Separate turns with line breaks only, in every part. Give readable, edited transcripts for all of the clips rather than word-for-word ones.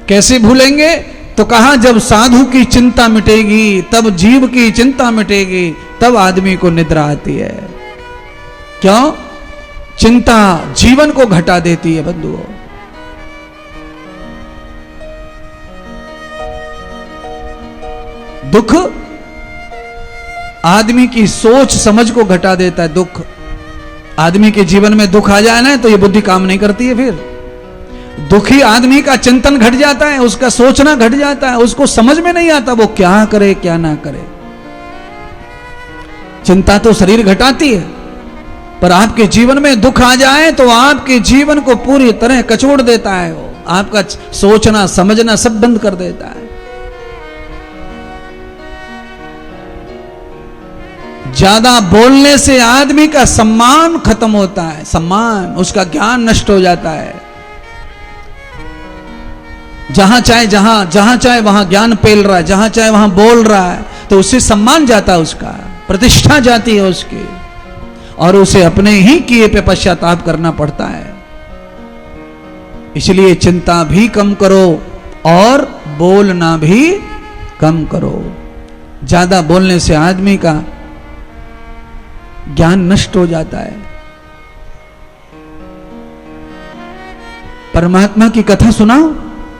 कैसे भूलेंगे? तो कहा जब साधु की चिंता मिटेगी, तब जीव की चिंता मिटेगी, तब आदमी को निद्रा आती है। क्यों? चिंता जीवन को घटा देती है बंधुओं। दुख आदमी की सोच समझ को घटा देता है। दुख आदमी के जीवन में दुख आ जाए ना तो ये बुद्धि काम नहीं करती है। फिर दुखी आदमी का चिंतन घट जाता है, उसका सोचना घट जाता है, उसको समझ में नहीं आता वो क्या करे क्या ना करे। चिंता तो शरीर घटाती है, पर आपके जीवन में दुख आ जाए तो आपके जीवन को पूरी तरह कचोड़ देता है। वो आपका सोचना समझना सब बंद कर देता है। ज्यादा बोलने से आदमी का सम्मान खत्म होता है, सम्मान, उसका ज्ञान नष्ट हो जाता है। जहां चाहे वहां ज्ञान पेल रहा है, जहां चाहे वहां बोल रहा है, तो उससे सम्मान जाता है, उसका प्रतिष्ठा जाती है उसकी, और उसे अपने ही किए पे पश्चाताप करना पड़ता है। इसलिए चिंता भी कम करो और बोलना भी कम करो। ज्यादा बोलने से आदमी का ज्ञान नष्ट हो जाता है। परमात्मा की कथा सुनाओ,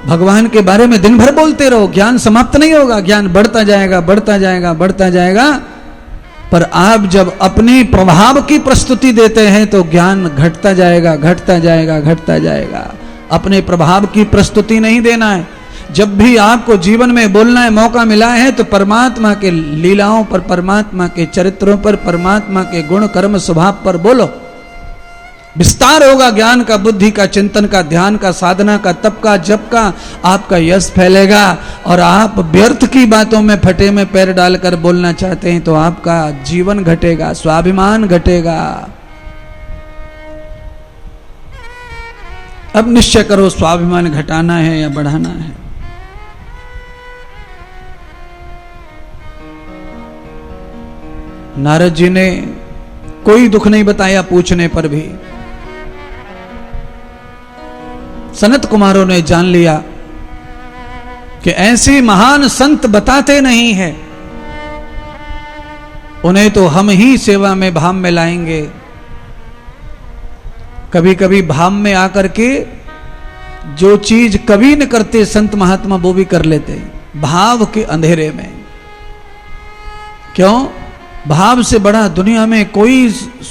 भगवान के बारे में दिन भर बोलते रहो, ज्ञान समाप्त नहीं होगा। ज्ञान बढ़ता जाएगा, बढ़ता जाएगा, बढ़ता जाएगा। पर आप जब अपने प्रभाव की प्रस्तुति देते हैं तो ज्ञान घटता जाएगा, घटता जाएगा, घटता जाएगा। अपने प्रभाव की प्रस्तुति नहीं देना है। जब भी आपको जीवन में बोलना है, मौका मिला है, तो परमात्मा के लीलाओं पर, परमात्मा के चरित्रों पर, परमात्मा के गुण कर्म स्वभाव पर बोलो। विस्तार होगा ज्ञान का, बुद्धि का, चिंतन का, ध्यान का, साधना का, तप का, जप का। आपका यश फैलेगा। और आप व्यर्थ की बातों में फटे में पैर डालकर बोलना चाहते हैं तो आपका जीवन घटेगा, स्वाभिमान घटेगा। अब निश्चय करो, स्वाभिमान घटाना है या बढ़ाना है। नारद जी ने कोई दुख नहीं बताया पूछने पर भी। सनत कुमारों ने जान लिया कि ऐसे महान संत बताते नहीं हैं, उन्हें तो हम ही सेवा में भाव में लाएंगे। कभी कभी भाव में आकर के जो चीज कभी न करते संत महात्मा वो भी कर लेते हैं, भाव के अंधेरे में। क्यों? भाव से बड़ा दुनिया में कोई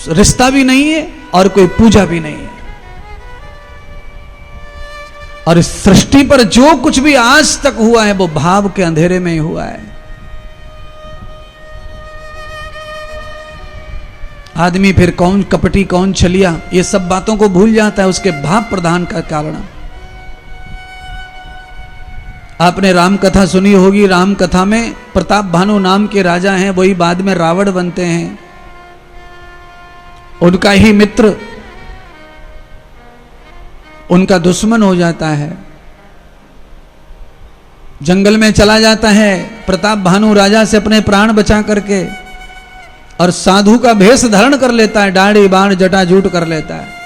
रिश्ता भी नहीं है और कोई पूजा भी नहीं है। और इस सृष्टि पर जो कुछ भी आज तक हुआ है वो भाव के अंधेरे में ही हुआ है। आदमी फिर कौन कपटी कौन छलिया ये सब बातों को भूल जाता है, उसके भाव प्रधान का कारण। आपने राम कथा सुनी होगी। राम कथा में प्रताप भानु नाम के राजा हैं, वही बाद में रावण बनते हैं। उनका ही मित्र उनका दुश्मन हो जाता है, जंगल में चला जाता है प्रताप भानु राजा से अपने प्राण बचा करके, और साधु का भेष धारण कर लेता है, दाढ़ी बाण जटा जूट कर लेता है।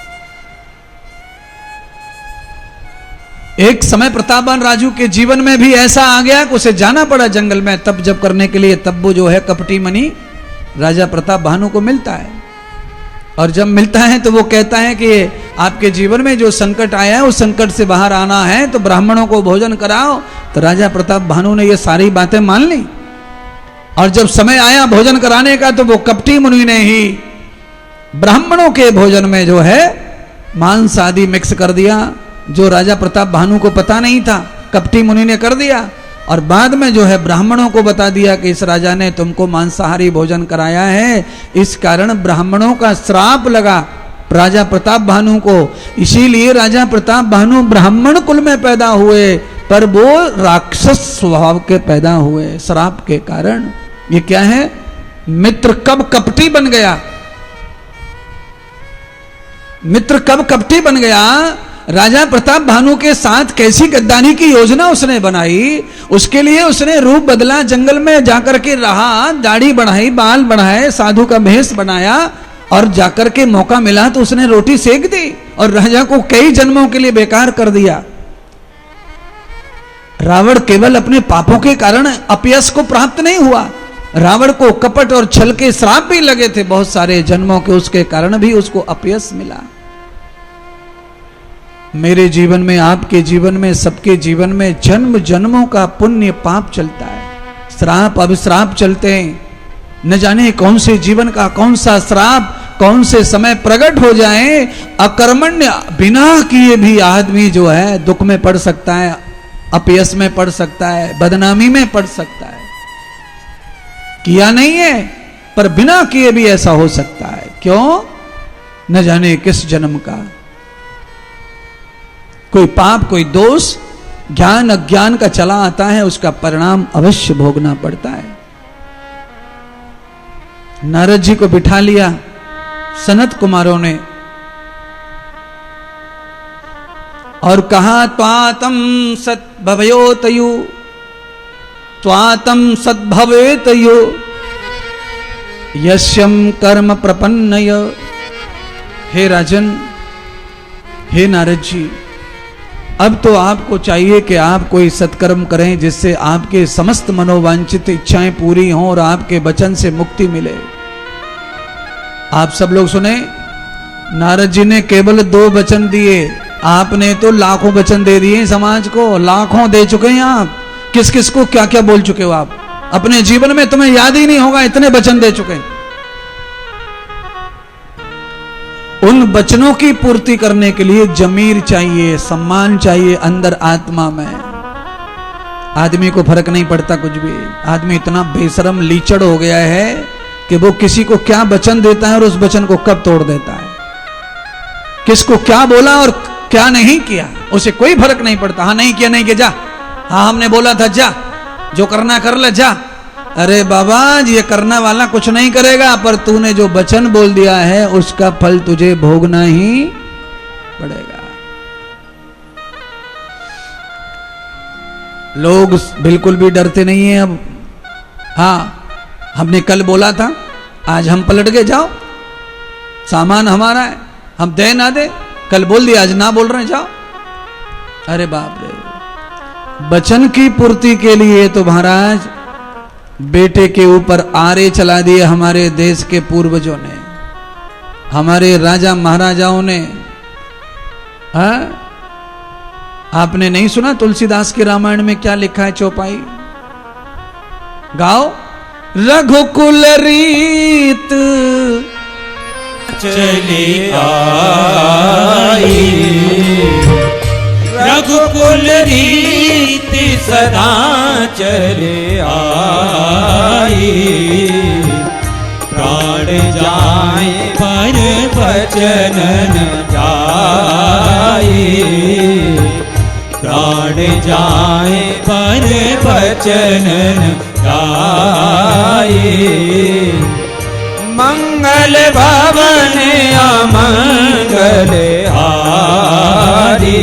एक समय प्रतापवान राजू के जीवन में भी ऐसा आ गया कि उसे जाना पड़ा जंगल में तप जप करने के लिए। तब वो जो है कपटी मणि राजा प्रताप भानु को मिलता है, और जब मिलता है तो वो कहता है कि आपके जीवन में जो संकट आया है उस संकट से बाहर आना है तो ब्राह्मणों को भोजन कराओ। तो राजा प्रताप भानु ने ये सारी बातें मान ली, और जब समय आया भोजन कराने का तो वो कपटी मुनि ने ही ब्राह्मणों के भोजन में जो है मांस आदि मिक्स कर दिया, जो राजा प्रताप भानु को पता नहीं था, कपटी मुनि ने कर दिया। और बाद में जो है ब्राह्मणों को बता दिया कि इस राजा ने तुमको मांसाहारी भोजन कराया है, इस कारण ब्राह्मणों का श्राप लगा राजा प्रताप भानु को। इसीलिए राजा प्रताप भानु ब्राह्मण कुल में पैदा हुए, पर वो राक्षस स्वभाव के पैदा हुए श्राप के कारण। ये क्या है? मित्र कब कपटी बन गया, मित्र कब कपटी बन गया। राजा प्रताप भानु के साथ कैसी गद्दारी की योजना उसने बनाई, उसके लिए उसने रूप बदला, जंगल में जाकर के रहा, दाढ़ी बढ़ाई, बाल बढ़ाए, साधु का भेष बनाया, और जाकर के मौका मिला तो उसने रोटी सेक दी और राजा को कई जन्मों के लिए बेकार कर दिया। रावण केवल अपने पापों के कारण अपयश को प्राप्त नहीं हुआ, रावण को कपट और छल के श्राप भी लगे थे बहुत सारे जन्मों के, उसके कारण भी उसको अपयश मिला। मेरे जीवन में, आपके जीवन में, सबके जीवन में जन्म जन्मों का पुण्य पाप चलता है, श्राप अभिश्राप चलते हैं। न जाने कौन से जीवन का कौन सा श्राप कौन से समय प्रकट हो जाए। अकर्मण्य बिना किए भी आदमी जो है दुख में पड़ सकता है, अपयश में पड़ सकता है, बदनामी में पड़ सकता है। किया नहीं है पर बिना किए भी ऐसा हो सकता है। क्यों? न जाने किस जन्म का कोई पाप, कोई दोष, ज्ञान अज्ञान का चला आता है, उसका परिणाम अवश्य भोगना पड़ता है। नारद जी को बिठा लिया सनत कुमारों ने और कहा, त्वातम सद्भवयोतयु, त्वातम सद्भवेतयो यस्यम कर्म प्रपन्नय। हे राजन, हे नारद जी, अब तो आपको चाहिए कि आप कोई सत्कर्म करें जिससे आपके समस्त मनोवांछित इच्छाएं पूरी हों और आपके वचन से मुक्ति मिले। आप सब लोग सुने, नारद जी ने केवल 2 वचन दिए, आपने तो लाखों वचन दे दिए समाज को, लाखों दे चुके हैं आप। किस किस को क्या क्या बोल चुके हो आप अपने जीवन में, तुम्हें याद ही नहीं होगा, इतने वचन दे चुके हैं। उन वचनों की पूर्ति करने के लिए जमीर चाहिए, सम्मान चाहिए अंदर आत्मा में। आदमी को फर्क नहीं पड़ता कुछ भी, आदमी इतना बेशरम लीचड़ हो गया है कि वो किसी को क्या वचन देता है और उस वचन को कब तोड़ देता है, किसको क्या बोला और क्या नहीं किया, उसे कोई फर्क नहीं पड़ता। हाँ नहीं किया, नहीं किया, जा, हाँ हमने बोला था, जा, जो करना कर ले, जा। अरे बाबा, ये करने वाला कुछ नहीं करेगा, पर तूने जो वचन बोल दिया है उसका फल तुझे भोगना ही पड़ेगा। लोग बिल्कुल भी डरते नहीं है अब। हाँ, हमने कल बोला था, आज हम पलट गए, जाओ, सामान हमारा है, हम दे ना दे, कल बोल दिया आज ना बोल रहे, जाओ। अरे बाप रे, वचन की पूर्ति के लिए तो महाराज बेटे के ऊपर आरे चला दिए हमारे देश के पूर्वजों ने, हमारे राजा महाराजाओं ने। हाँ, आपने नहीं सुना तुलसीदास के रामायण में क्या लिखा है? चौपाई गाओ। रघुकुल रीत
चली आई, रघुकुल रीत सदा चले आई, प्राण जाए पर वचन न जाए, प्राण जाए पर वचन न जाए। मंगल भवन अमंगल हारी,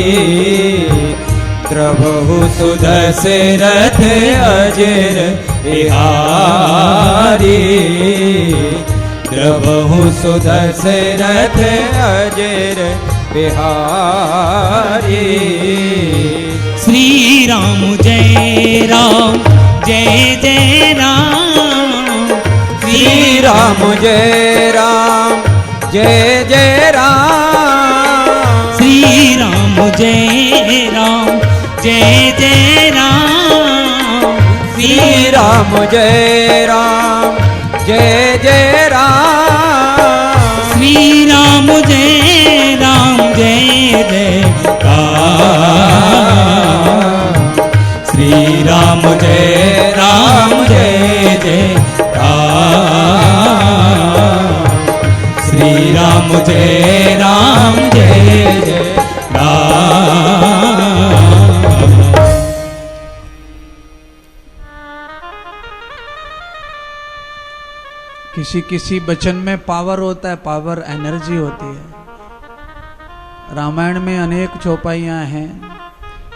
द्रवहु सुदशरथ अजर बिहारी, द्रवहु सुदशरथ अजर बिहारी।
श्री राम जय राम, जय जय राम,
श्री राम जय राम, जय जय राम,
श्री राम जय राम, जय जय राम,
श्री राम जय राम, जय जय राम,
श्री राम जय राम, जय जय
राम, श्री राम जय राम, जय जय श्री राम जय राम, जय जय राम।
किसी किसी वचन में पावर होता है, पावर एनर्जी होती है। रामायण में अनेक चौपाइयां हैं,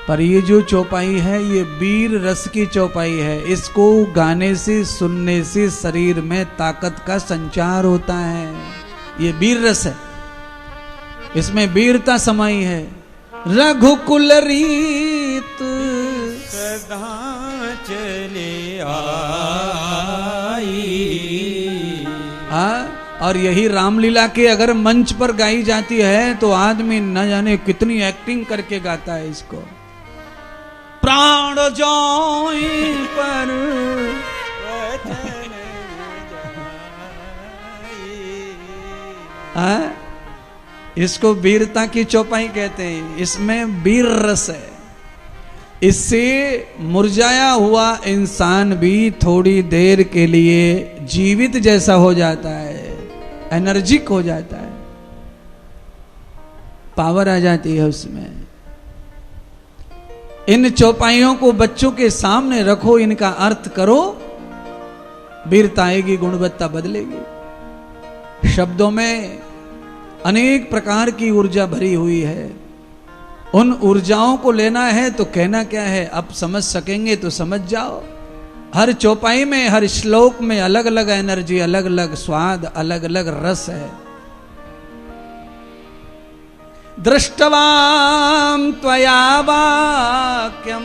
पर ये जो चौपाई है ये वीर रस की चौपाई है। इसको गाने से, सुनने से शरीर में ताकत का संचार होता है। ये वीर रस है, इसमें वीरता समाई है। रघुकुल रीत
सदा चले आई।
और यही रामलीला के अगर मंच पर गाई जाती है तो आदमी न जाने कितनी एक्टिंग करके गाता है इसको। प्राण जोई पर इसको वीरता की चौपाई कहते हैं। इसमें वीर रस है। इससे मुरझाया हुआ इंसान भी थोड़ी देर के लिए जीवित जैसा हो जाता है, एनर्जिक हो जाता है, पावर आ जाती है उसमें। इन चौपाइयों को बच्चों के सामने रखो, इनका अर्थ करो, वीरता आएगी, गुणवत्ता बदलेगी। शब्दों में अनेक प्रकार की ऊर्जा भरी हुई है। उन ऊर्जाओं को लेना है तो कहना क्या है, अब समझ सकेंगे तो समझ जाओ। हर चौपाई में, हर श्लोक में अलग अलग एनर्जी, अलग अलग स्वाद, अलग अलग रस है। दृष्टवाम त्वया वाक्यम,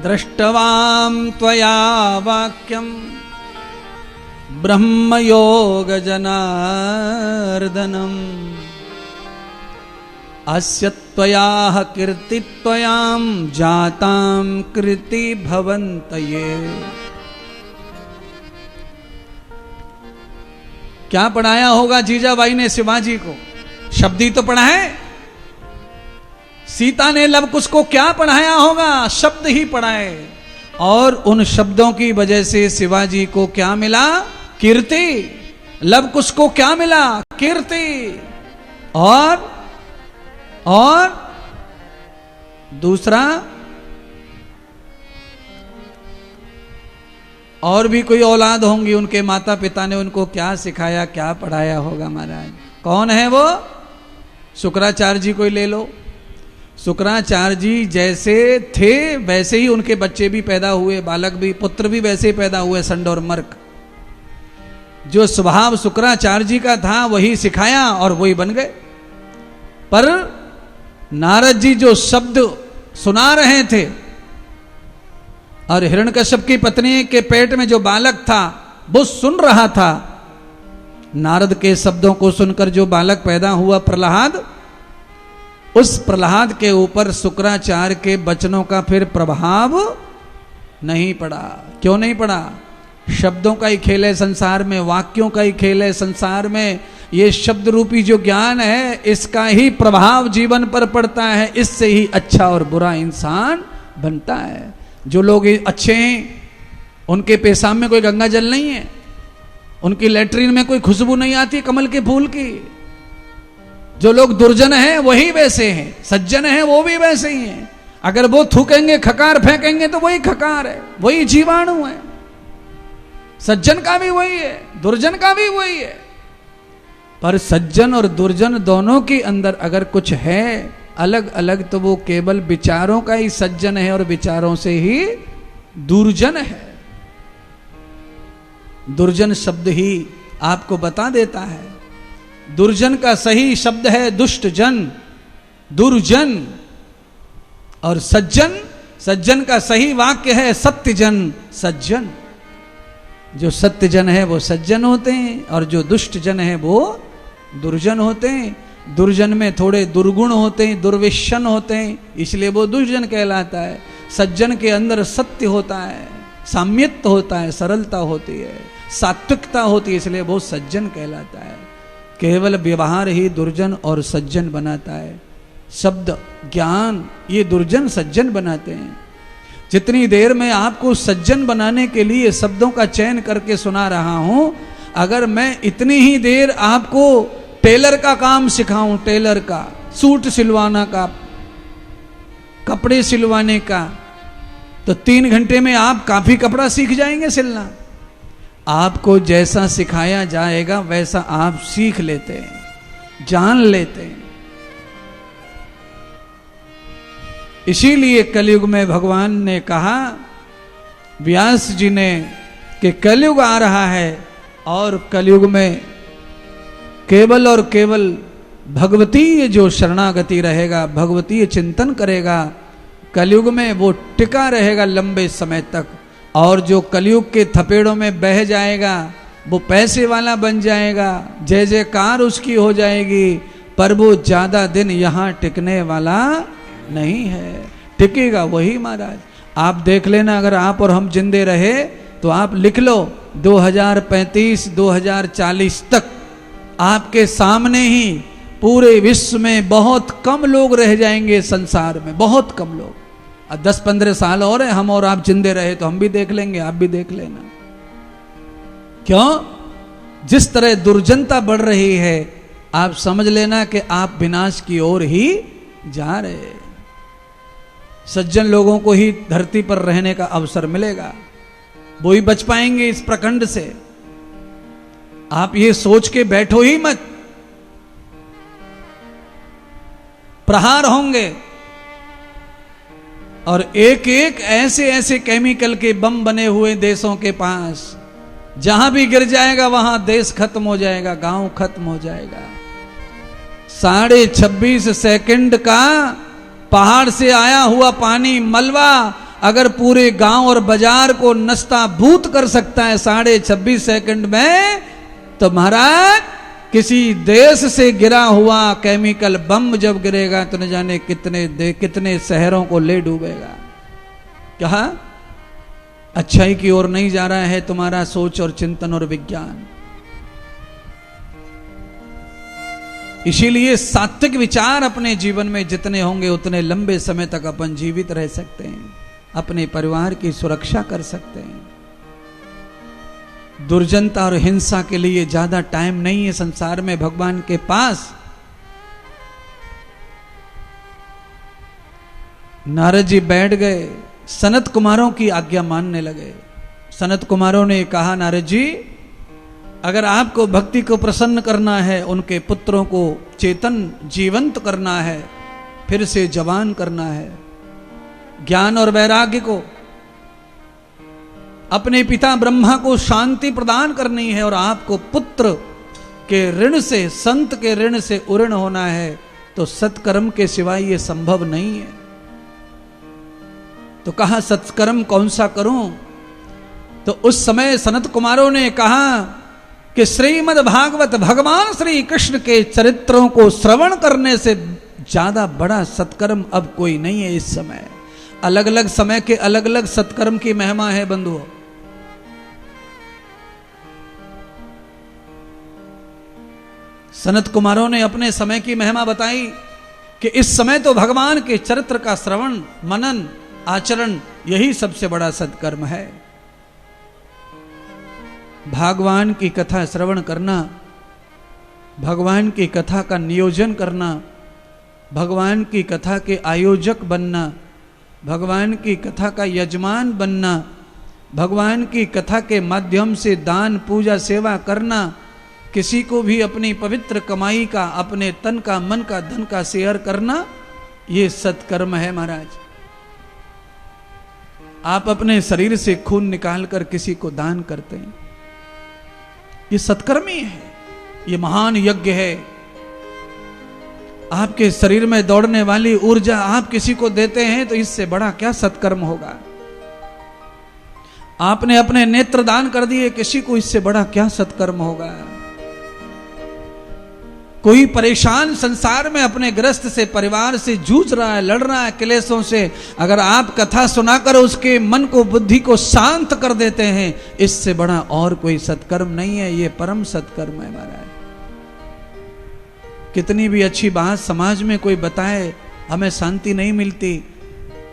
दृष्टवाम त्वया वाक्यम ब्रह्मयोग जनार्दनम अस्य त्वयाः कीर्तित्वयां जातां कृति भवन्तये। क्या पढ़ाया होगा जीजाबाई ने शिवाजी को? शब्द ही तो पढ़ा है। सीता ने लव कुश को क्या पढ़ाया होगा? शब्द ही पढ़ाए। और उन शब्दों की वजह से शिवाजी को क्या मिला? कीर्ति। लव कुश को क्या मिला? कीर्ति। और दूसरा, और भी कोई औलाद होंगी, उनके माता पिता ने उनको क्या सिखाया, क्या पढ़ाया होगा महाराज? कौन है वो? शुक्राचार्य जी को ही ले लो। शुक्राचार्य जी जैसे थे वैसे ही उनके बच्चे भी पैदा हुए, बालक भी, पुत्र भी वैसे ही पैदा हुए, संड और मर्क। जो स्वभाव शुक्राचार्य जी का था वही सिखाया और वही बन गए। पर नारद जी जो शब्द सुना रहे थे और हिरण्यकश्यप की पत्नी के पेट में जो बालक था वो सुन रहा था, नारद के शब्दों को सुनकर जो बालक पैदा हुआ प्रहलाद, उस प्रहलाद के ऊपर शुक्राचार्य के वचनों का फिर प्रभाव नहीं पड़ा। क्यों नहीं पड़ा? शब्दों का ही खेल है संसार में, वाक्यों का ही खेल है संसार में। ये शब्द रूपी जो ज्ञान है इसका ही प्रभाव जीवन पर पड़ता है। इससे ही अच्छा और बुरा इंसान बनता है। जो लोग अच्छे हैं उनके पेशाब में कोई गंगा जल नहीं है, उनकी लेटरिन में कोई खुशबू नहीं आती कमल के फूल की। जो लोग दुर्जन हैं वही वैसे हैं, सज्जन हैं वो भी वैसे ही हैं। अगर वो थूकेंगे, खकार फेंकेंगे तो वही खकार है, वही जीवाणु है। सज्जन का भी वही है, दुर्जन का भी वही है। पर सज्जन और दुर्जन दोनों के अंदर अगर कुछ है अलग अलग तो वो केवल विचारों का ही सज्जन है और विचारों से ही दुर्जन है। दुर्जन शब्द ही आपको बता देता है। दुर्जन का सही शब्द है दुष्ट जन, दुर्जन। और सज्जन, सज्जन का सही वाक्य है सत्य जन, सज्जन। जो सत्य जन है वो सज्जन होते हैं और जो दुष्ट जन है वो दुर्जन होते हैं। दुर्जन में थोड़े दुर्गुण होते हैं, दुर्विशन होते हैं, इसलिए वो दुर्जन कहलाता है। सज्जन के अंदर सत्य होता है, साम्यत्व होता है, सरलता होती है, सात्विकता होती है, इसलिए वो सज्जन कहलाता है। केवल व्यवहार ही दुर्जन और सज्जन बनाता है। शब्द, ज्ञान, ये दुर्जन सज्जन बनाते हैं। जितनी देर में आपको सज्जन बनाने के लिए शब्दों का चयन करके सुना रहा हूं, अगर मैं इतनी ही देर आपको टेलर का काम सिखाऊं, टेलर का, सूट सिलवाना का, कपड़े सिलवाने का, तो 3 घंटे में आप काफी कपड़ा सीख जाएंगे सिलना। आपको जैसा सिखाया जाएगा वैसा आप सीख लेते हैं, जान लेते हैं। इसीलिए कलयुग में भगवान ने कहा, व्यास जी ने, कि कलयुग आ रहा है और कलयुग में केवल और केवल भगवतीय जो शरणागति रहेगा, भगवतीय चिंतन करेगा, कलयुग में वो टिका रहेगा लंबे समय तक, और जो कलयुग के थपेड़ों में बह जाएगा वो पैसे वाला बन जाएगा, जय जयकार उसकी हो जाएगी, पर वो ज्यादा दिन यहाँ टिकने वाला नहीं है। टिकेगा वही महाराज। आप देख लेना, अगर आप और हम जिंदे रहे तो आप लिख लो 2035 2040 तक आपके सामने ही पूरे विश्व में बहुत कम लोग रह जाएंगे संसार में, बहुत कम लोग। 10-15 साल और है, हम और आप जिंदे रहे तो हम भी देख लेंगे, आप भी देख लेना। क्यों? जिस तरह दुर्जनता बढ़ रही है, आप समझ लेना कि आप विनाश की ओर ही जा रहे हैं। सज्जन लोगों को ही धरती पर रहने का अवसर मिलेगा, वो ही बच पाएंगे इस प्रखंड से। आप ये सोच के बैठो ही मत, प्रहार होंगे और एक एक ऐसे ऐसे केमिकल के बम बने हुए देशों के पास, जहां भी गिर जाएगा वहां देश खत्म हो जाएगा, गांव खत्म हो जाएगा। 26.5 सेकंड का पहाड़ से आया हुआ पानी मलबा अगर पूरे गांव और बाजार को नस्ताभूत कर सकता है 26.5 सेकंड में, तो महाराज किसी देश से गिरा हुआ केमिकल बम जब गिरेगा तो न जाने कितने शहरों को ले डूबेगा। क्या अच्छाई की ओर नहीं जा रहा है तुम्हारा सोच और चिंतन और विज्ञान? इसीलिए सात्विक विचार अपने जीवन में जितने होंगे उतने लंबे समय तक अपन जीवित रह सकते हैं, अपने परिवार की सुरक्षा कर सकते हैं। दुर्जनता और हिंसा के लिए ज्यादा टाइम नहीं है संसार में भगवान के पास। नारद जी बैठ गए, सनत कुमारों की आज्ञा मानने लगे। सनत कुमारों ने कहा, नारद जी अगर आपको भक्ति को प्रसन्न करना है, उनके पुत्रों को चेतन जीवंत करना है, फिर से जवान करना है, ज्ञान और वैराग्य को, अपने पिता ब्रह्मा को शांति प्रदान करनी है, और आपको पुत्र के ऋण से, संत के ऋण से उऋण होना है, तो सत्कर्म के सिवाय ये संभव नहीं है। तो कहा सत्कर्म कौन सा करूं? तो उस समय सनत कुमारों ने कहा कि श्रीमद् भागवत भगवान श्री कृष्ण के चरित्रों को श्रवण करने से ज्यादा बड़ा सत्कर्म अब कोई नहीं है इस समय। अलग अलग समय के अलग अलग सत्कर्म की महिमा है बंधुओं। सनत कुमारों ने अपने समय की महिमा बताई कि इस समय तो भगवान के चरित्र का श्रवण, मनन, आचरण यही सबसे बड़ा सत्कर्म है। भगवान की कथा श्रवण करना, भगवान की कथा का नियोजन करना, भगवान की कथा के आयोजक बनना, भगवान की कथा का यजमान बनना, भगवान की कथा के माध्यम से दान पूजा सेवा करना, किसी को भी अपनी पवित्र कमाई का, अपने तन का, मन का, धन का शेयर करना, ये सत्कर्म है महाराज। आप अपने शरीर से खून निकालकर किसी को दान करते हैं, ये सत्कर्मी है, ये महान यज्ञ है। आपके शरीर में दौड़ने वाली ऊर्जा आप किसी को देते हैं तो इससे बड़ा क्या सत्कर्म होगा। आपने अपने नेत्र दान कर दिए किसी को, इससे बड़ा क्या सत्कर्म होगा। कोई परेशान संसार में अपने ग्रस्त से, परिवार से जूझ रहा है, लड़ रहा है क्लेशों से, अगर आप कथा सुनाकर उसके मन को, बुद्धि को शांत कर देते हैं, इससे बड़ा और कोई सत्कर्म नहीं है। ये परम सत्कर्म है महाराज। कितनी भी अच्छी बात समाज में कोई बताए, हमें शांति नहीं मिलती,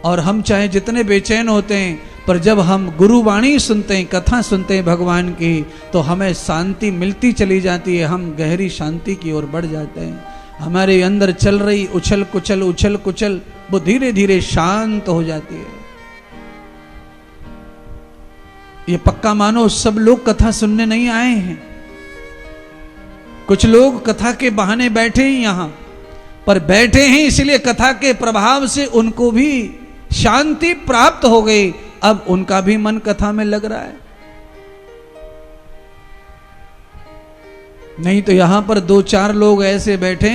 और हम चाहे जितने बेचैन होते हैं, पर जब हम गुरुवाणी सुनते हैं, कथा सुनते हैं भगवान की, तो हमें शांति मिलती चली जाती है, हम गहरी शांति की ओर बढ़ जाते हैं। हमारे अंदर चल रही उछल कुचल वो धीरे धीरे शांत हो जाती है। ये पक्का मानो सब लोग कथा सुनने नहीं आए हैं, कुछ लोग कथा के बहाने बैठे ही यहां, पर बैठे हैं इसलिए कथा के प्रभाव से उनको भी शांति प्राप्त हो गई, अब उनका भी मन कथा में लग रहा है। नहीं तो यहां पर 2-4 लोग ऐसे बैठे,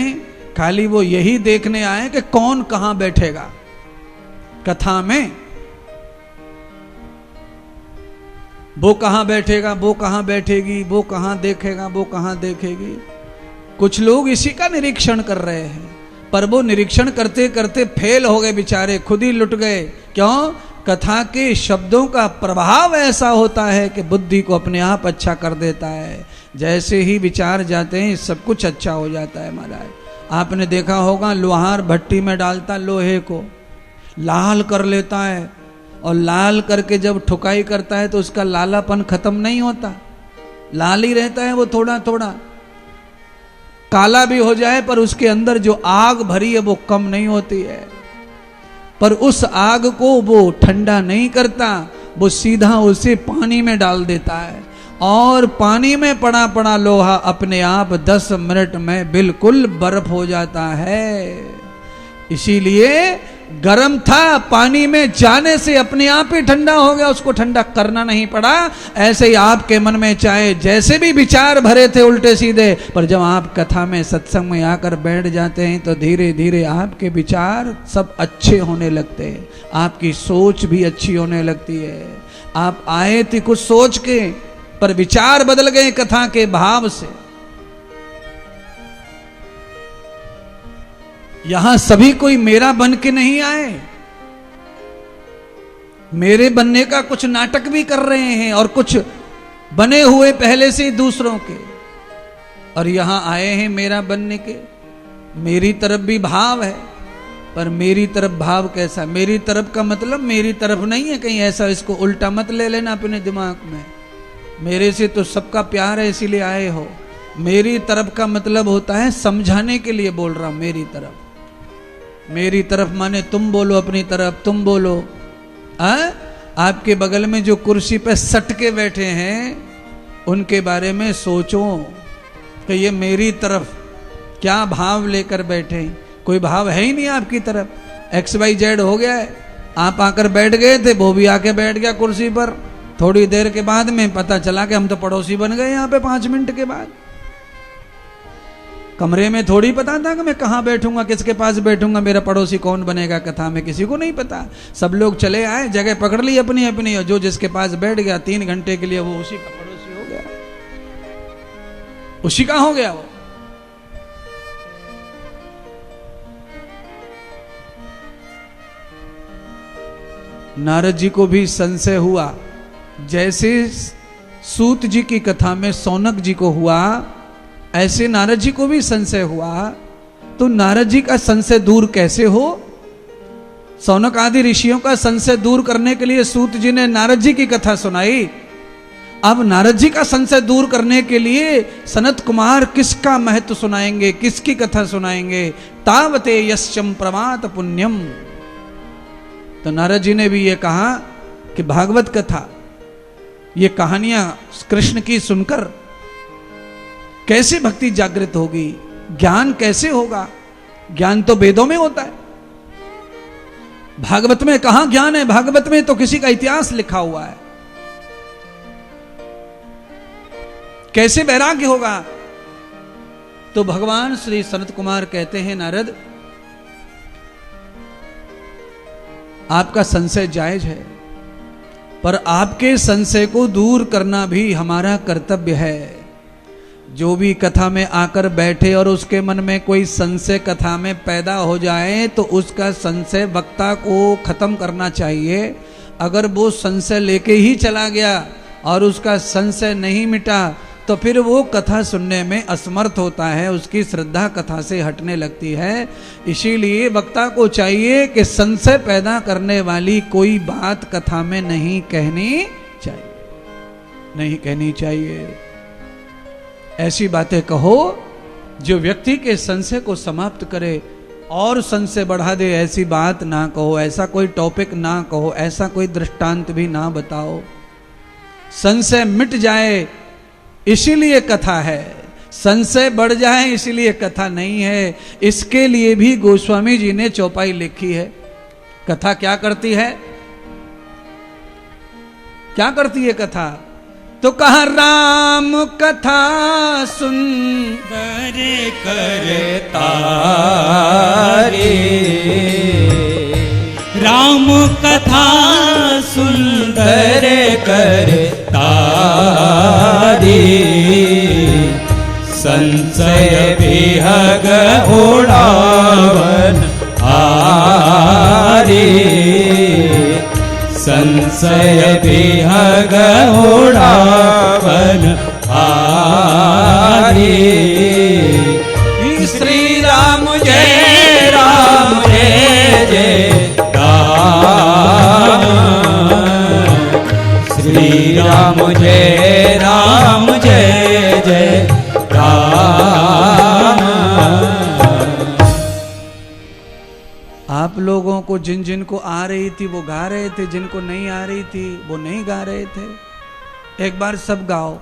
खाली वो यही देखने आए कि कौन कहां बैठेगा, कथा में वो कहां बैठेगा, वो कहां बैठेगी, वो कहां देखेगा, वो कहां देखेगी। कुछ लोग इसी का निरीक्षण कर रहे हैं, पर वो निरीक्षण करते करते फेल हो गए बेचारे, खुद ही लुट गए। क्यों? कथा के शब्दों का प्रभाव ऐसा होता है कि बुद्धि को अपने आप अच्छा कर देता है। जैसे ही विचार जाते हैं सब कुछ अच्छा हो जाता है महाराज। आपने देखा होगा लोहार भट्टी में डालता लोहे को, लाल कर लेता है, और लाल करके जब ठुकाई करता है तो उसका लालापन खत्म नहीं होता, लाल ही रहता है वो थोड़ा थोड़ा। काला भी हो जाए पर उसके अंदर जो आग भरी है वो कम नहीं होती है। पर उस आग को वो ठंडा नहीं करता, वो सीधा उसे पानी में डाल देता है, और पानी में पड़ा पड़ा लोहा अपने आप 10 मिनट में बिल्कुल बर्फ हो जाता है। इसीलिए गर्म था, पानी में जाने से अपने आप ही ठंडा हो गया, उसको ठंडा करना नहीं पड़ा। ऐसे ही आपके मन में चाहे जैसे भी विचार भरे थे उल्टे सीधे, पर जब आप कथा में सत्संग में आकर बैठ जाते हैं तो धीरे धीरे आपके विचार सब अच्छे होने लगते हैं, आपकी सोच भी अच्छी होने लगती है। आप आए थे कुछ सोच के, पर विचार बदल गए कथा के भाव से। यहां सभी कोई मेरा बन के नहीं आए, मेरे बनने का कुछ नाटक भी कर रहे हैं, और कुछ बने हुए पहले से दूसरों के, और यहां आए हैं मेरा बनने के। मेरी तरफ भी भाव है, पर मेरी तरफ भाव कैसा? मेरी तरफ का मतलब मेरी तरफ नहीं है कहीं ऐसा, इसको उल्टा मत ले लेना अपने दिमाग में। मेरे से तो सबका प्यार है इसीलिए आए हो। मेरी तरफ का मतलब होता है समझाने के लिए बोल रहा हूं। मेरी तरफ, मेरी तरफ माने तुम बोलो अपनी तरफ, तुम बोलो। आपके बगल में जो कुर्सी पे सट के बैठे हैं उनके बारे में सोचो कि ये मेरी तरफ क्या भाव लेकर बैठे। कोई भाव है ही नहीं आपकी तरफ। XYZ हो गया है, आप आकर बैठ गए थे, वो भी आके बैठ गया कुर्सी पर। थोड़ी देर के बाद में पता चला कि हम तो पड़ोसी बन गए। यहाँ पे 5 मिनट के बाद कमरे में थोड़ी पता था कि मैं कहाँ बैठूंगा, किसके पास बैठूंगा, मेरा पड़ोसी कौन बनेगा कथा में, किसी को नहीं पता। सब लोग चले आए, जगह पकड़ ली अपनी अपनी, और जो जिसके पास बैठ गया 3 घंटे के लिए वो उसी का पड़ोसी हो गया, उसी का हो गया वो। नारद जी को भी संशय हुआ, जैसे सूत जी की कथा में सौनक जी को हुआ, ऐसे नारद जी को भी संशय हुआ। तो नारद जी का संशय दूर कैसे हो? सौनक आदि ऋषियों का संशय दूर करने के लिए सूत जी ने नारद जी की कथा सुनाई। अब नारद जी का संशय दूर करने के लिए सनत कुमार किसका महत्व सुनाएंगे, किसकी कथा सुनाएंगे? तावते यश्चम प्रमात पुण्यम। तो नारद जी ने भी ये कहा कि भागवत कथा, ये कहानियां कृष्ण की सुनकर कैसे भक्ति जागृत होगी, ज्ञान कैसे होगा? ज्ञान तो वेदों में होता है, भागवत में कहां ज्ञान है? भागवत में तो किसी का इतिहास लिखा हुआ है। कैसे वैराग्य होगा? तो भगवान श्री सनत कुमार कहते हैं, नारद आपका संशय जायज है, पर आपके संशय को दूर करना भी हमारा कर्तव्य है। जो भी कथा में आकर बैठे और उसके मन में कोई संशय कथा में पैदा हो जाए तो उसका संशय वक्ता को खत्म करना चाहिए। अगर वो संशय लेके ही चला गया और उसका संशय नहीं मिटा तो फिर वो कथा सुनने में असमर्थ होता है, उसकी श्रद्धा कथा से हटने लगती है। इसीलिए वक्ता को चाहिए कि संशय पैदा करने वाली कोई बात कथा में नहीं कहनी चाहिए, नहीं कहनी चाहिए। ऐसी बातें कहो जो व्यक्ति के संशय को समाप्त करे और संशय बढ़ा दे, ऐसी बात ना कहो, ऐसा कोई टॉपिक ना कहो, ऐसा कोई दृष्टांत भी ना बताओ। संशय मिट जाए इसीलिए कथा है, संशय बढ़ जाए इसीलिए कथा नहीं है। इसके लिए भी गोस्वामी जी ने चौपाई लिखी है। कथा क्या करती है? क्या करती है कथा? तो कहा राम कथा सुंदर
करता रे,
राम कथा सुंदर
करतारी संशय विहग उड़ावन हारी संशय विहग उड़ावन हारी श्री राम जय जय राम श्री राम जय जय राम।
आप लोगों को जिन जिन को आ रही थी वो गा रहे थे, जिनको नहीं आ रही थी वो नहीं गा रहे थे। एक बार सब गाओ।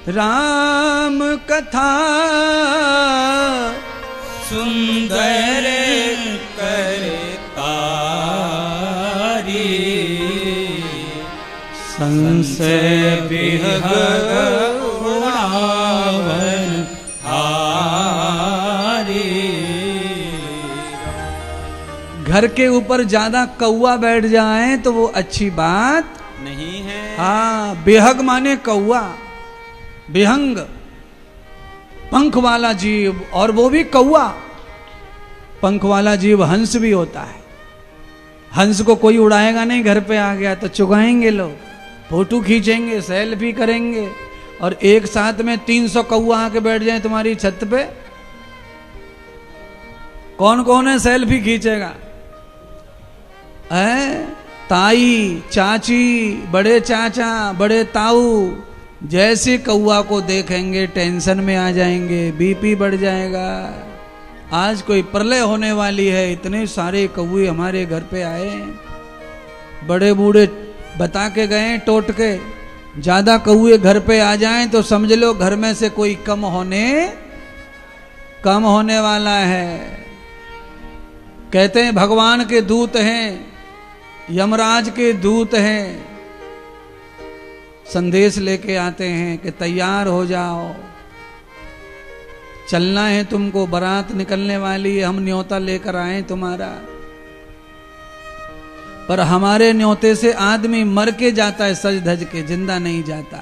राम कथा
सुंदर करतारी संशय विहग उड़ावन हारी।
घर के ऊपर ज्यादा कौआ बैठ जाए तो वो अच्छी बात
नहीं है।
हाँ, बेहग माने कौआ, बेहंग पंख वाला जीव, और वो भी कौआ। पंख वाला जीव हंस भी होता है। हंस को कोई उड़ाएगा नहीं, घर पे आ गया तो चुगाएंगे लोग, फोटो खींचेंगे, सेल्फी करेंगे, और एक साथ में 300 कौआ आके बैठ जाए तुम्हारी छत पे, कौन कौन है सेल्फी खींचेगा? ताई, चाची, बड़े चाचा, बड़े ताऊ जैसे कौआ को देखेंगे टेंशन में आ जाएंगे, बीपी बढ़ जाएगा। आज कोई प्रलय होने वाली है, इतने सारे कौए हमारे घर पे आए, बड़े बूढ़े बता के गए टोट के, ज्यादा कौए घर पे आ जाएं तो समझ लो घर में से कोई कम होने वाला है। कहते हैं भगवान के दूत हैं, यमराज के दूत हैं, संदेश लेके आते हैं कि तैयार हो जाओ, चलना है तुमको, बारात निकलने वाली है, हम न्योता लेकर आए तुम्हारा। पर हमारे न्योते से आदमी मर के जाता है, सज धज के, जिंदा नहीं जाता।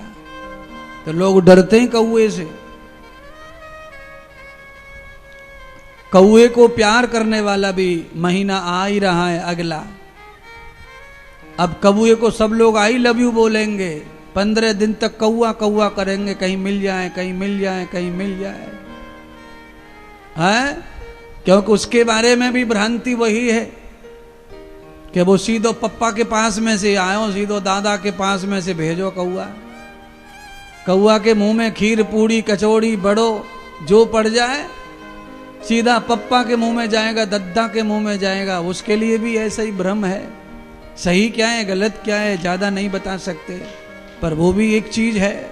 तो लोग डरते हैं कौए से। कौए को प्यार करने वाला भी महीना आ ही रहा है अगला। अब कौए को सब लोग आई लव यू बोलेंगे, 15 दिन तक कौआ कौआ करेंगे, कहीं मिल जाए, कहीं मिल जाए, कहीं मिल जाए, है? क्योंकि उसके बारे में भी भ्रांति वही है कि वो सीधो पप्पा के पास में से आयो, सीधो दादा के पास में से भेजो कौआ। कौआ के मुंह में खीर पूड़ी कचौड़ी बड़ो जो पड़ जाए सीधा पप्पा के मुंह में जाएगा, दद्दा के मुंह में जाएगा। उसके लिए भी ऐसा ही भ्रम है। सही क्या है गलत क्या है ज्यादा नहीं बता सकते, पर वो भी एक चीज है।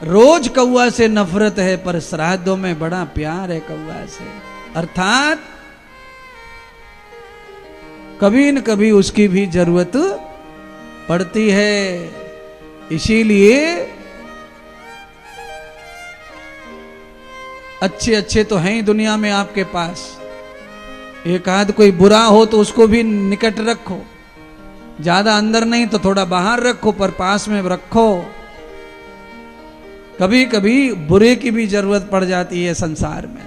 रोज कौआ से नफरत है, पर श्राद्धों में बड़ा प्यार है कौआ से। अर्थात कभी न कभी उसकी भी जरूरत पड़ती है। इसीलिए अच्छे अच्छे तो हैं ही दुनिया में आपके पास, एक आध कोई बुरा हो तो उसको भी निकट रखो, ज्यादा अंदर नहीं तो थोड़ा बाहर रखो, पर पास में रखो। कभी कभी बुरे की भी जरूरत पड़ जाती है संसार में।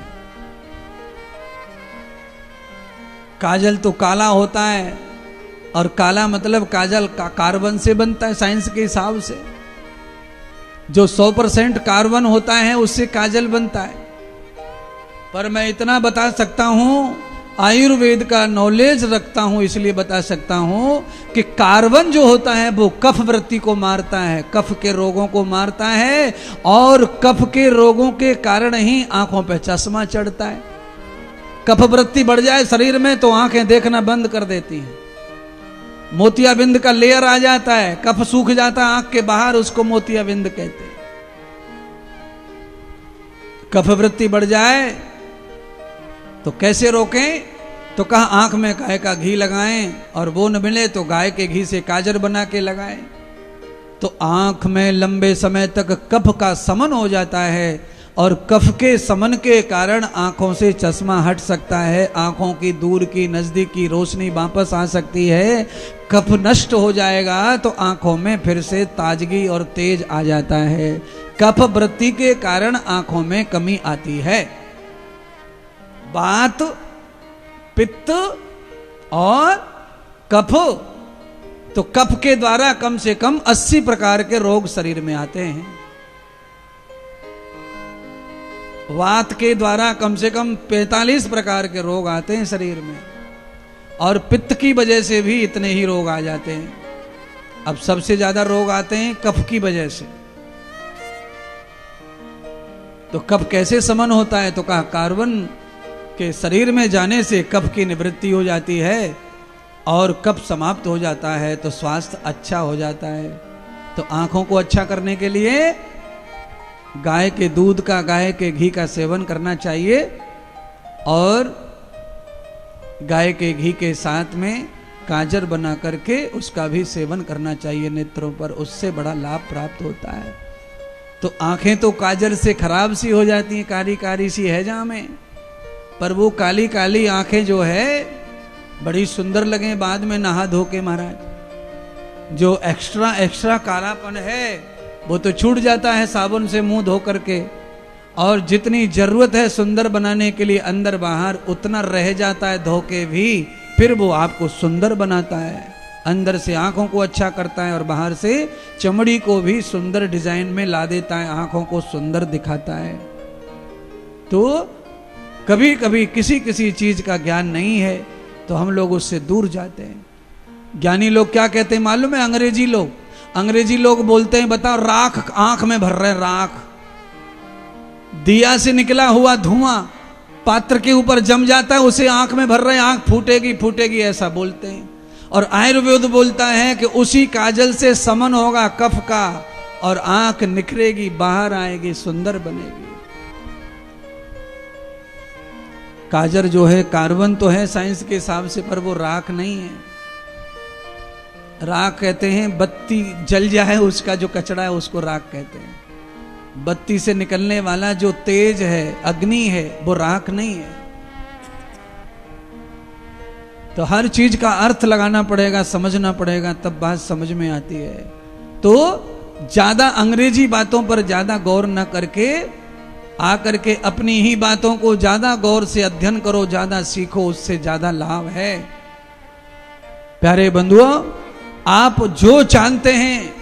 काजल तो काला होता है, और काला मतलब काजल कार्बन से बनता है साइंस के हिसाब से। जो 100% कार्बन होता है उससे काजल बनता है। पर मैं इतना बता सकता हूं, आयुर्वेद का नॉलेज रखता हूं इसलिए बता सकता हूं कि कार्बन जो होता है वो कफ वृत्ति को मारता है, कफ के रोगों को मारता है, और कफ के रोगों के कारण ही आंखों पे चश्मा चढ़ता है। कफ वृत्ति बढ़ जाए शरीर में तो आंखें देखना बंद कर देती हैं, मोतियाबिंद का लेयर आ जाता है, कफ सूख जाता है आंख के बाहर, उसको मोतियाबिंद कहते हैं। कफ वृत्ति बढ़ जाए तो कैसे रोकें? तो कहा आंख में गाय का घी लगाएं, और वो न मिले तो गाय के घी से काजल बना के लगाएं। तो आंख में लंबे समय तक कफ का समन हो जाता है, और कफ के समन के कारण आंखों से चश्मा हट सकता है, आंखों की दूर की नजदीक की रोशनी वापस आ सकती है। कफ नष्ट हो जाएगा तो आंखों में फिर से ताजगी और तेज आ जाता है। कफ वृत्ति के कारण आंखों में कमी आती है। वात, पित्त और कफ, तो कफ के द्वारा कम से कम 80 प्रकार के रोग शरीर में आते हैं। वात के द्वारा कम से कम 45 प्रकार के रोग आते हैं शरीर में, और पित्त की वजह से भी इतने ही रोग आ जाते हैं। अब सबसे ज्यादा रोग आते हैं कफ की वजह से। तो कफ कैसे समन होता है? तो कहा कार्बन के शरीर में जाने से कफ की निवृत्ति हो जाती है और कफ समाप्त हो जाता है, तो स्वास्थ्य अच्छा हो जाता है। तो आंखों को अच्छा करने के लिए गाय के दूध का, गाय के घी का सेवन करना चाहिए, और गाय के घी के साथ में काजर बना करके उसका भी सेवन करना चाहिए नेत्रों पर, उससे बड़ा लाभ प्राप्त होता है। तो आंखें तो काजर से खराब सी हो जाती हैं, कारी कारी सी है जहां में, पर वो काली काली आंखें जो है बड़ी सुंदर लगे बाद में नहा धो के महाराज। जो एक्स्ट्रा कालापन है वो तो छूट जाता है साबुन से मुंह धो करके, और जितनी जरूरत है सुंदर बनाने के लिए अंदर बाहर उतना रह जाता है धो के भी, फिर वो आपको सुंदर बनाता है। अंदर से आंखों को अच्छा करता है और बाहर से चमड़ी को भी सुंदर डिजाइन में ला देता है, आंखों को सुंदर दिखाता है। तो कभी कभी किसी किसी चीज का ज्ञान नहीं है तो हम लोग उससे दूर जाते हैं। ज्ञानी लोग क्या कहते हैं मालूम है? अंग्रेजी लोग बोलते हैं, बताओ, राख आंख में भर रहे, राख, दिया से निकला हुआ धुआं पात्र के ऊपर जम जाता है, उसे आंख में भर रहे, आंख फूटेगी फूटेगी ऐसा बोलते हैं। और आयुर्वेद बोलता है कि उसी काजल से समन होगा कफ का और आंख निखरेगी, बाहर आएगी, सुंदर बनेगी। काजर जो है कार्बन तो है साइंस के हिसाब से, पर वो राख नहीं है। राख कहते हैं बत्ती जल जाए उसका जो कचरा है उसको राख कहते हैं। बत्ती से निकलने वाला जो तेज है, अग्नि है, वो राख नहीं है। तो हर चीज का अर्थ लगाना पड़ेगा, समझना पड़ेगा, तब बात समझ में आती है। तो ज्यादा अंग्रेजी बातों पर ज्यादा गौर न करके आकर के अपनी ही बातों को ज्यादा गौर से अध्ययन करो, ज्यादा सीखो, उससे ज्यादा लाभ है। प्यारे बंधुओं, आप जो जानते हैं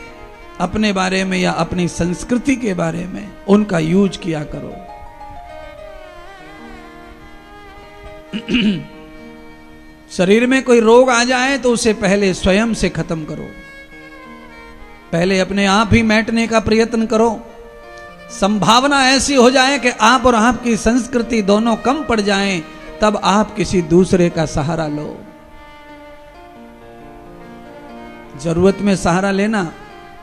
अपने बारे में या अपनी संस्कृति के बारे में, उनका यूज किया करो। शरीर में कोई रोग आ जाए तो उसे पहले स्वयं से खत्म करो, पहले अपने आप ही मिटने का प्रयत्न करो। संभावना ऐसी हो जाए कि आप और आपकी संस्कृति दोनों कम पड़ जाएं, तब आप किसी दूसरे का सहारा लो। जरूरत में सहारा लेना,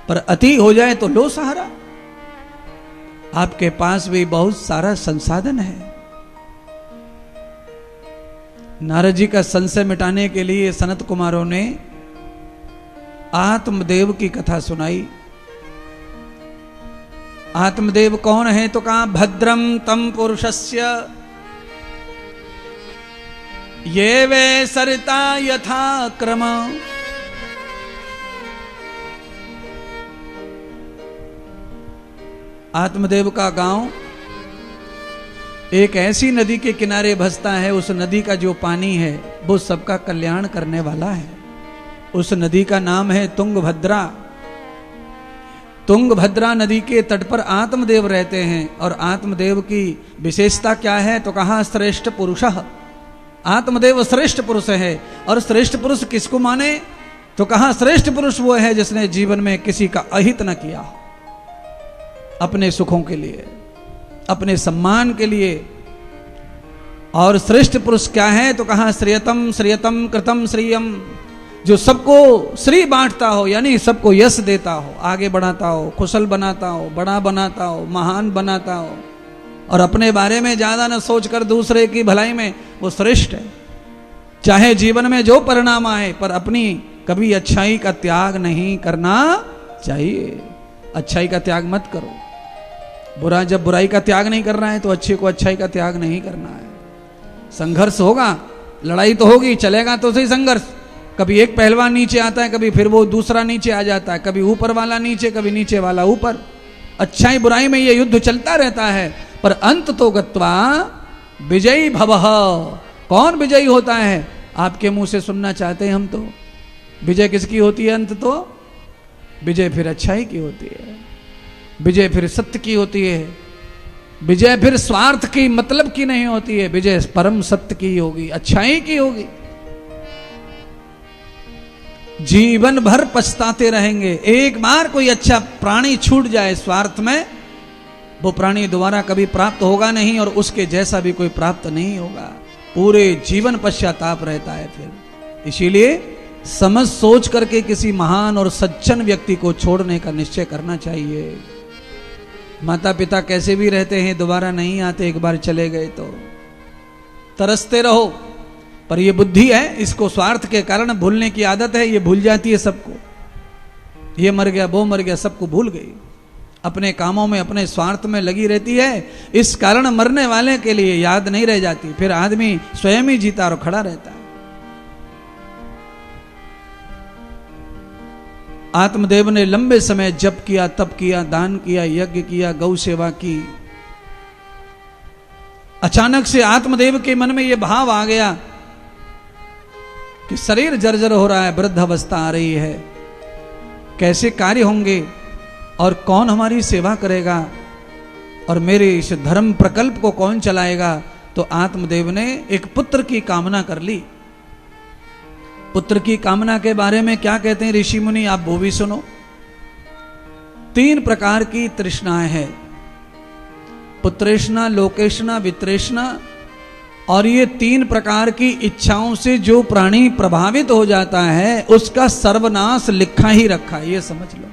पर अति हो जाए तो लो सहारा। आपके पास भी बहुत सारा संसाधन है। नारद जी का संशय मिटाने के लिए सनत कुमारों ने आत्मदेव की कथा सुनाई। आत्मदेव कौन है? तो कहा भद्रम तम पुरुषस्य ये वे सरिता यथा क्रम। आत्मदेव का गांव एक ऐसी नदी के किनारे बसता है, उस नदी का जो पानी है वो सबका कल्याण करने वाला है। उस नदी का नाम है तुंगभद्रा। तुंगभद्रा नदी के तट पर आत्मदेव रहते हैं। और आत्मदेव की विशेषता क्या है? तो कहा श्रेष्ठ पुरुषः। आत्मदेव श्रेष्ठ पुरुष है। और श्रेष्ठ पुरुष किसको माने? तो कहा श्रेष्ठ पुरुष वो है जिसने जीवन में किसी का अहित न किया, अपने सुखों के लिए, अपने सम्मान के लिए। और श्रेष्ठ पुरुष क्या है? तो कहा श्रेयतम श्रेयतम कृतम श्रीयम, जो सबको श्री बांटता हो, यानी सबको यश देता हो, आगे बढ़ाता हो, कुशल बनाता हो, बड़ा बनाता हो, महान बनाता हो, और अपने बारे में ज्यादा न सोचकर दूसरे की भलाई में, वो श्रेष्ठ है। चाहे जीवन में जो परिणाम आए, पर अपनी कभी अच्छाई का त्याग नहीं करना चाहिए। अच्छाई का त्याग मत करो। बुरा जब बुराई का त्याग नहीं कर रहा है तो अच्छे को अच्छाई का त्याग नहीं करना है। संघर्ष होगा, लड़ाई तो होगी, चलेगा तो सही संघर्ष। कभी एक पहलवान नीचे आता है, कभी फिर वो दूसरा नीचे आ जाता है, कभी ऊपर वाला नीचे, कभी नीचे वाला ऊपर। अच्छाई बुराई में ये युद्ध चलता रहता है, पर अंत तो गत्वा विजयी भवः। कौन विजयी होता है? आपके मुंह से सुनना चाहते हैं हम तो। विजय किसकी होती है? अंत तो विजय फिर अच्छाई की होती है, विजय फिर सत्य की होती है, विजय फिर स्वार्थ की मतलब की नहीं होती है, विजय परम सत्य की होगी, अच्छाई की होगी। जीवन भर पछताते रहेंगे। एक बार कोई अच्छा प्राणी छूट जाए स्वार्थ में, वो प्राणी दोबारा कभी प्राप्त होगा नहीं और उसके जैसा भी कोई प्राप्त नहीं होगा। पूरे जीवन पश्चाताप रहता है फिर। इसीलिए समझ सोच करके किसी महान और सज्जन व्यक्ति को छोड़ने का निश्चय करना चाहिए। माता पिता कैसे भी रहते हैं, दोबारा नहीं आते, एक बार चले गए तो तरसते रहो। पर ये बुद्धि है, इसको स्वार्थ के कारण भूलने की आदत है, ये भूल जाती है सबको। ये मर गया, वो मर गया, सबको भूल गई, अपने कामों में अपने स्वार्थ में लगी रहती है। इस कारण मरने वाले के लिए याद नहीं रह जाती, फिर आदमी स्वयं ही जीता और खड़ा रहता है। आत्मदेव ने लंबे समय जप किया, तप किया, दान किया, यज्ञ किया, गौ सेवा की। अचानक से आत्मदेव के मन में यह भाव आ गया कि शरीर जर्जर हो रहा है, वृद्ध अवस्था आ रही है, कैसे कार्य होंगे और कौन हमारी सेवा करेगा और मेरे इस धर्म प्रकल्प को कौन चलाएगा। तो आत्मदेव ने एक पुत्र की कामना कर ली। पुत्र की कामना के बारे में क्या कहते हैं ऋषि मुनि, आप वो भी सुनो। 3 प्रकार की तृष्णाएं हैं, पुत्रेष्णा, लोकेष्णा, वित्रेष्णा। और ये 3 प्रकार की इच्छाओं से जो प्राणी प्रभावित हो जाता है उसका सर्वनाश लिखा ही रखा है, ये समझ लो।